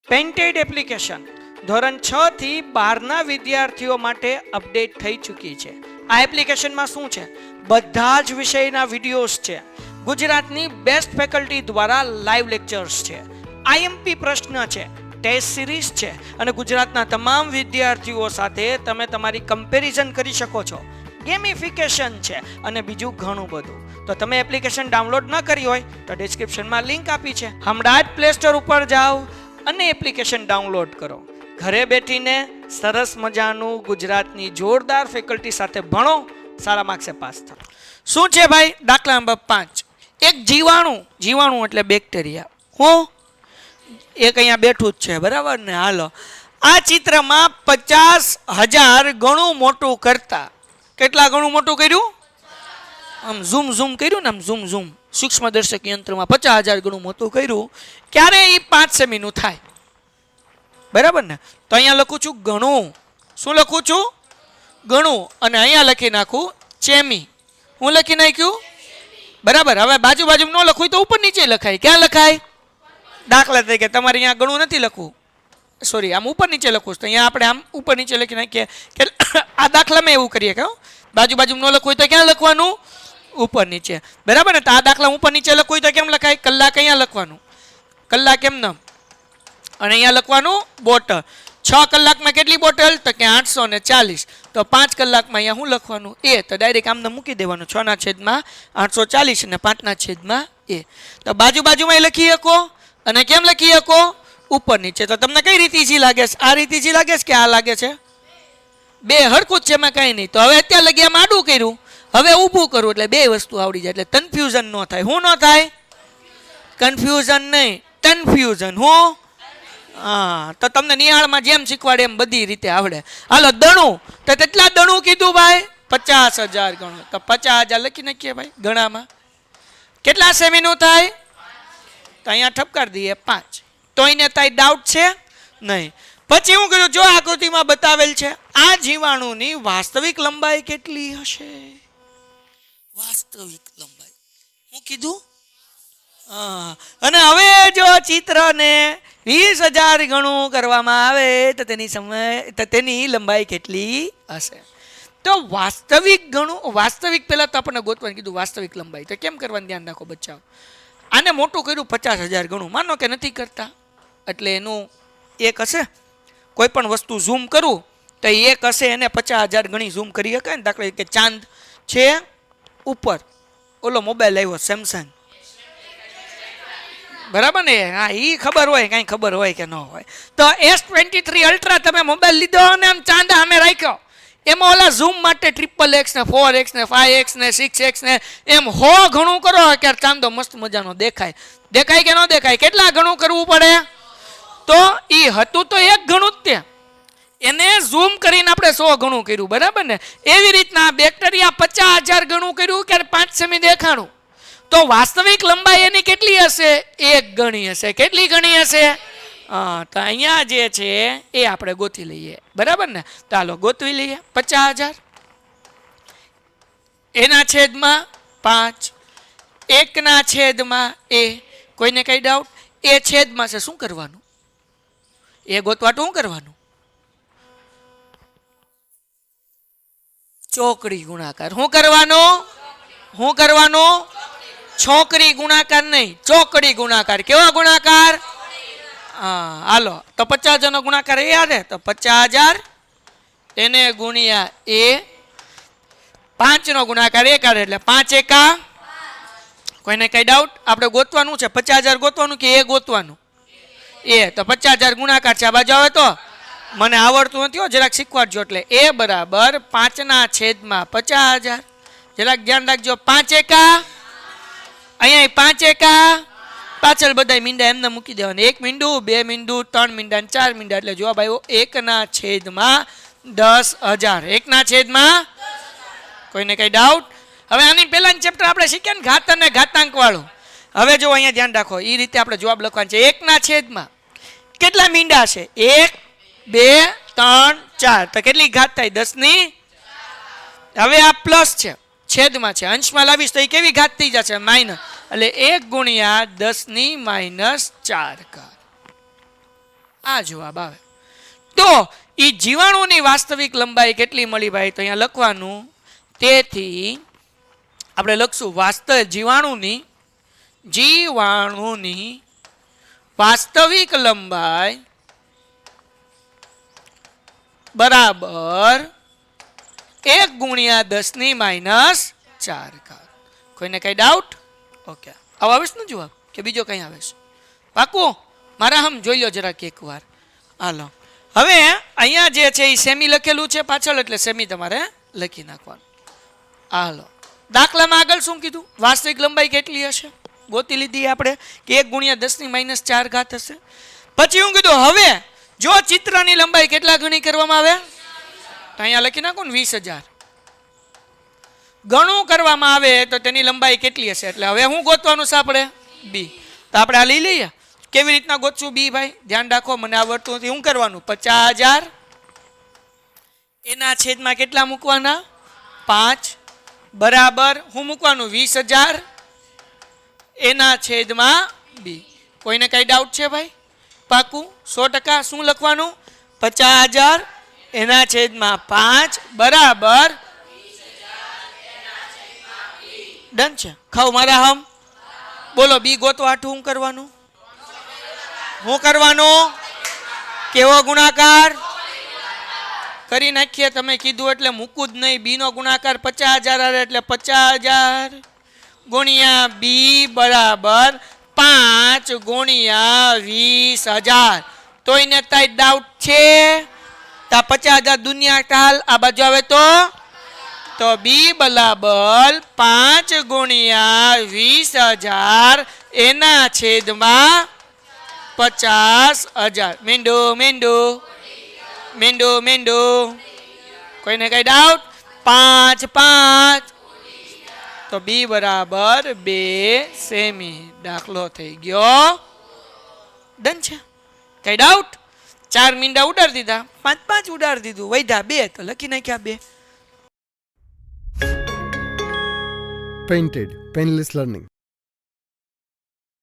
Painted application ધોરણ 6 થી 12ના વિદ્યાર્થીઓ માટે અપડેટ થઈ ચૂકી છે. આ એપ્લિકેશનમાં શું છે? બધા જ વિષયના વિડીયોઝ છે. ગુજરાતની બેસ્ટ ફેકલ્ટી દ્વારા લાઈવ લેક્ચર્સ છે. આઈએમપી પ્રશ્ન છે, ટેસ્ટ સિરીઝ છે અને ગુજરાતના તમામ વિદ્યાર્થીઓ સાથે તમે તમારી કમ્પેરિઝન કરી શકો છો. ગેમિફિકેશન છે અને બીજું ઘણું બધું. તો તમે એપ્લિકેશન ડાઉનલોડ ન કરી હોય તો ડિસ્ક્રિપ્શનમાં લિંક આપી છે. હમણાં જ પ્લે સ્ટોર ઉપર જાઓ અને એપ્લિકેશન ડાઉનલોડ કરો. ઘરે બેઠીને સરસ મજાનું ગુજરાતની જોરદાર ફેકલ્ટી સાથે ભણો, સારા માર્ક્સે પાસ થાઓ. શું છે ભાઈ? દાખલા નંબર 5. એક જીવાણું એટલે બેક્ટેરિયા. હું એક અહીંયા બેઠું જ છે, બરાબર ને? હાલો, આ ચિત્રમાં 50,000 ગણું મોટું કરતા કેટલા ગણું મોટું કર્યું? આમ ઝૂમ કર્યું ને, આમ ઝૂમ સૂક્ષ્મદર્શક યંત્રમાં 50,000 ગણું મોટું કર્યું. ક્યારે એ 5 સેમીનું થાય, બરાબર ને? તો અહીંયા લખું છું ગણું. શું લખું છું? ગણું. અને અહીંયા લખી નાખું ચેમી. હું લખી નાખ્યું, બરાબર. હવે બાજુ ન લખવું તો ઉપર નીચે લખાય. ક્યાં લખાય? દાખલા તરીકે તમારે અહીંયા ગણું નથી લખવું, સોરી, આમ ઉપર નીચે લખવું તો અહીંયા આપણે આમ ઉપર નીચે લખી નાખીએ કે આ દાખલામાં એવું કરીએ કે બાજુ ન લખવું તો ક્યાં લખવાનું? ઉપર નીચે, બરાબર ને? તો આ દાખલા ઉપર નીચે લખવું તો કેમ લખાય? કલાક અહીંયા લખવાનું, કલાક એમ ન, અને અહીંયા લખવાનું બોટલ. 6 કલાકમાં કેટલી બોટલ? તો કે 840. તો 5 કલાકમાં અહીંયા શું લખવાનું? એ. તો ડાયરેક્ટ આમને મૂકી દેવાનું, 6/840 અને 5/a. તો બાજુમાં લખી શકો અને કેમ લખી શકો? ઉપર નીચે. તો તમને કઈ રીતે ઈઝી લાગે છે? આ રીતે ઈઝી લાગે છે કે આ લાગે છે? બે હરખું જ છે, એમાં કાંઈ નહીં. તો હવે અત્યારે લગી આમ આડું કર્યું, હવે ઊભું કરવું, એટલે બે વસ્તુ આવડી જાય, એટલે કન્ફ્યુઝન ન થાય. શું ન થાય? કન્ફ્યુઝન નહીં, કન્ફ્યુઝન. હું હા, તો તમને નિહાળમાં જેમ શીખવાડે એમ બધી રીતે આવડે. હાલો, દણું. તો કેટલા દણું કીધું ભાઈ? 50,000 ગણું. તો 50,000 લખી નાખીએ ભાઈ ગણામાં. કેટલા સેમીનું થાય? તો અહીંયા ઠપકાર દઈએ 5. તો એને તાઈ ડાઉટ છે નહીં. પછી હું કહ્યું, જો આકૃતિમાં બતાવેલ છે આ જીવાણુની વાસ્તવિક લંબાઈ કેટલી હશે? વાસ્તવિક લંબાઈ હું કીધું? અને હવે જો ચિત્રને 20,000 ગણું કરવામાં આવે તો તેની લંબાઈ કેટલી હશે? તો વાસ્તવિક પહેલા તો આપણને ગોતવાનું કીધું વાસ્તવિક લંબાઈ. તો કેમ કરવાનું? ધ્યાન રાખો બચ્ચાઓ. આને મોટું કર્યું 50,000 ગણું, માનો કે નથી કરતા, એટલે એનું એક હશે. કોઈ પણ વસ્તુ ઝૂમ કરું તો એક હશે, એને 50,000 ગણી ઝૂમ કરી શકાય ને. દાખલા કે ચાંદ છે ઉપર, ઓલો મોબાઈલ આવ્યો સેમસંગ, બરાબર ને? હા, એ ખબર હોય, કાંઈ ખબર હોય કે ન હોય. તો S23 અલ્ટ્રા તમે મોબાઈલ લીધો અને આમ ચાંદ સામે રાખ્યો, એમાં ઓલા ઝૂમ માટે XXX ને 4X ને 5X ને 6X ને એમ 100 ઘણું કરો કે ચાંદો મસ્ત મજાનો દેખાય. દેખાય કે ન દેખાય? કેટલા ઘણું કરવું પડે? તો એ હતું તો એક ઘણું જ, તે એને ઝૂમ કરીને આપણે 100 ઘણું કર્યું, બરાબર ને? એવી રીતના બેક્ટેરિયા 50,000 ઘણું કર્યું કે 5 સેમી દેખાણું. તો વાસ્તવિક લંબાઈ એની કેટલી હશે? 1 ગણી હશે. કેટલી ગણી હશે? તો અહીંયા જે છે એ આપણે ગોતી લઈએ, બરાબર ને? ચાલો ગોતવી લઈએ. 50,000 એના છેદમાં 5, 1ના છેદમાં a. કોઈને કઈ ડાઉટ? એ છેદમાં છે, શું કરવાનું? એ ગોતવા શું કરવાનું? ચોકડી ગુણાકાર. શું કરવાનું? શું કરવાનું? છોકરી ગુણાકાર નહીં, ચોકડી ગુણાકાર. કેવા ગુણાકાર? હા, હાલો. તો 50,000 નો ગુણાકાર એ આવે તો 50,000 એને ગુણ્યા a. 5 નો ગુણાકાર 1 આવે એટલે 5 એકા. કોઈને કઈ ડાઉટ? આપણે ગોતવાનું છે 50,000 ગોતવાનું કે એ ગોતવાનું? એ. તો 50,000 ગુણાકાર છે, આ બાજુ આવે તો મને આવડતું નથી, જરાક શીખવાડજો. એટલે એ બરાબર 5ના છેદમાં 50,000. જરાક ધ્યાન રાખજો. 5 એકા, અહીંયા 5 એકા, પાછળ બધા મીંડા એમને મૂકી દેવાના. 1 મીંડું, 2 મીંડું, 3 મીંડા, 4 મીંડા, એટલે જવાબ આવ્યો 1ના છેદમાં 10,000. 1ના છેદમાં. કોઈને કઈ ડાઉટ? હવે આની પહેલાની ચેપ્ટર આપણે શીખ્યા ને, ઘાત અને ઘાતાંક વાળું. હવે જો અહીંયા ધ્યાન રાખો, એ રીતે આપણે જવાબ લખવાનો છે. 1ના છેદમાં કેટલા મીંડા છે? 1, 2, 3, 4. તો કેટલી ઘાત થાય? 10ની. હવે આ પ્લસ છે, છેદમાં છે, અંશમાં લાવીશ તો એ કેવી ઘાત થઈ જશે? માઇનસ. એટલે 1 ગુણ્યા 10ની -4 ઘાત. આ જવાબ આવે. તો એ જીવાણુની વાસ્તવિક લંબાઈ કેટલી મળી ભાઈ? તો અહીંયા લખવાનું, તેથી આપણે લખશું જીવાણુની વાસ્તવિક લંબાઈ બરાબર 1 ગુણ્યા 10⁻⁴. કોઈને કઈ ડાઉટ? ઓકે, આવો આવે છે ને જવાબ કે બીજો કઈ આવે છે? પાકું? મારા હમ જોઈ લો જરાક એકવાર. હાલો, હવે અહીંયા જે છે એ સેમી લખેલું છે પાછળ, એટલે સેમી તમારે લખી નાખવાનું. હાલો, દાખલામાં આગળ શું કીધું? વાસ્તવિક લંબાઈ કેટલી હશે ગોતી લીધી આપણે કે 1 ગુણ્યા 10⁻⁴ હશે. પછી હું કીધું હવે જો ચિત્રની લંબાઈ કેટલા ગણી કરવામાં આવે તો અહીંયા લખી નાખો ને 20,000 ગણું કરવામાં આવે તો તેની લંબાઈ કેટલી હશે? એટલે હવે હું ગોતવાનું છે આપણે બી. તો આપણે આ લઈ લઈએ. કેવી રીતના ગોતશું બી ભાઈ? ધ્યાન રાખો, મને આવડતું નથી. શું કરવાનું? 50,000 એના છેદમાં કેટલા મૂકવાના? 5 બરાબર હું મૂકવાનું 20,000 એના છેદમાં બી. કોઈને કઈ ડાઉટ છે ભાઈ? પાકું 100%? શું લખવાનું? 50,000 એના છેદમાં 5 બરાબર ડન છે. ખાવ મારા હમ બોલો. બી ગોતવા હાટું શું કરવાનું? શું કરવાનું? કેવો ગુણાકાર કરી નાખીએ? તમે કીધું એટલે મૂકવું જ નહીં. બી નો ગુણાકાર 50,000 એટલે 50,000 ગુણ્યા બી બરાબર 5 ગુણ્યા 20,000. તો એને તાઈ ડાઉટ છે? તા 50,000 દુનિયા ટાલ આ બાજુ આવે તો બી બરાબર 5 ગુણ્યા 20,000 એના છેદમાં 50,000. મીંડું. કોઈને કઈ ડાઉટ? 5 તો બી બરાબર 2 સેમી. દાખલો થઈ ગયો ડન છે. કઈ ડાઉટ? 4 મીંડા ઉડાડી દીધા, 5 ઉડાડી દીધું, વધ્યા 2 તો લખી નાખ્યા 2. Painted, Painless Learning.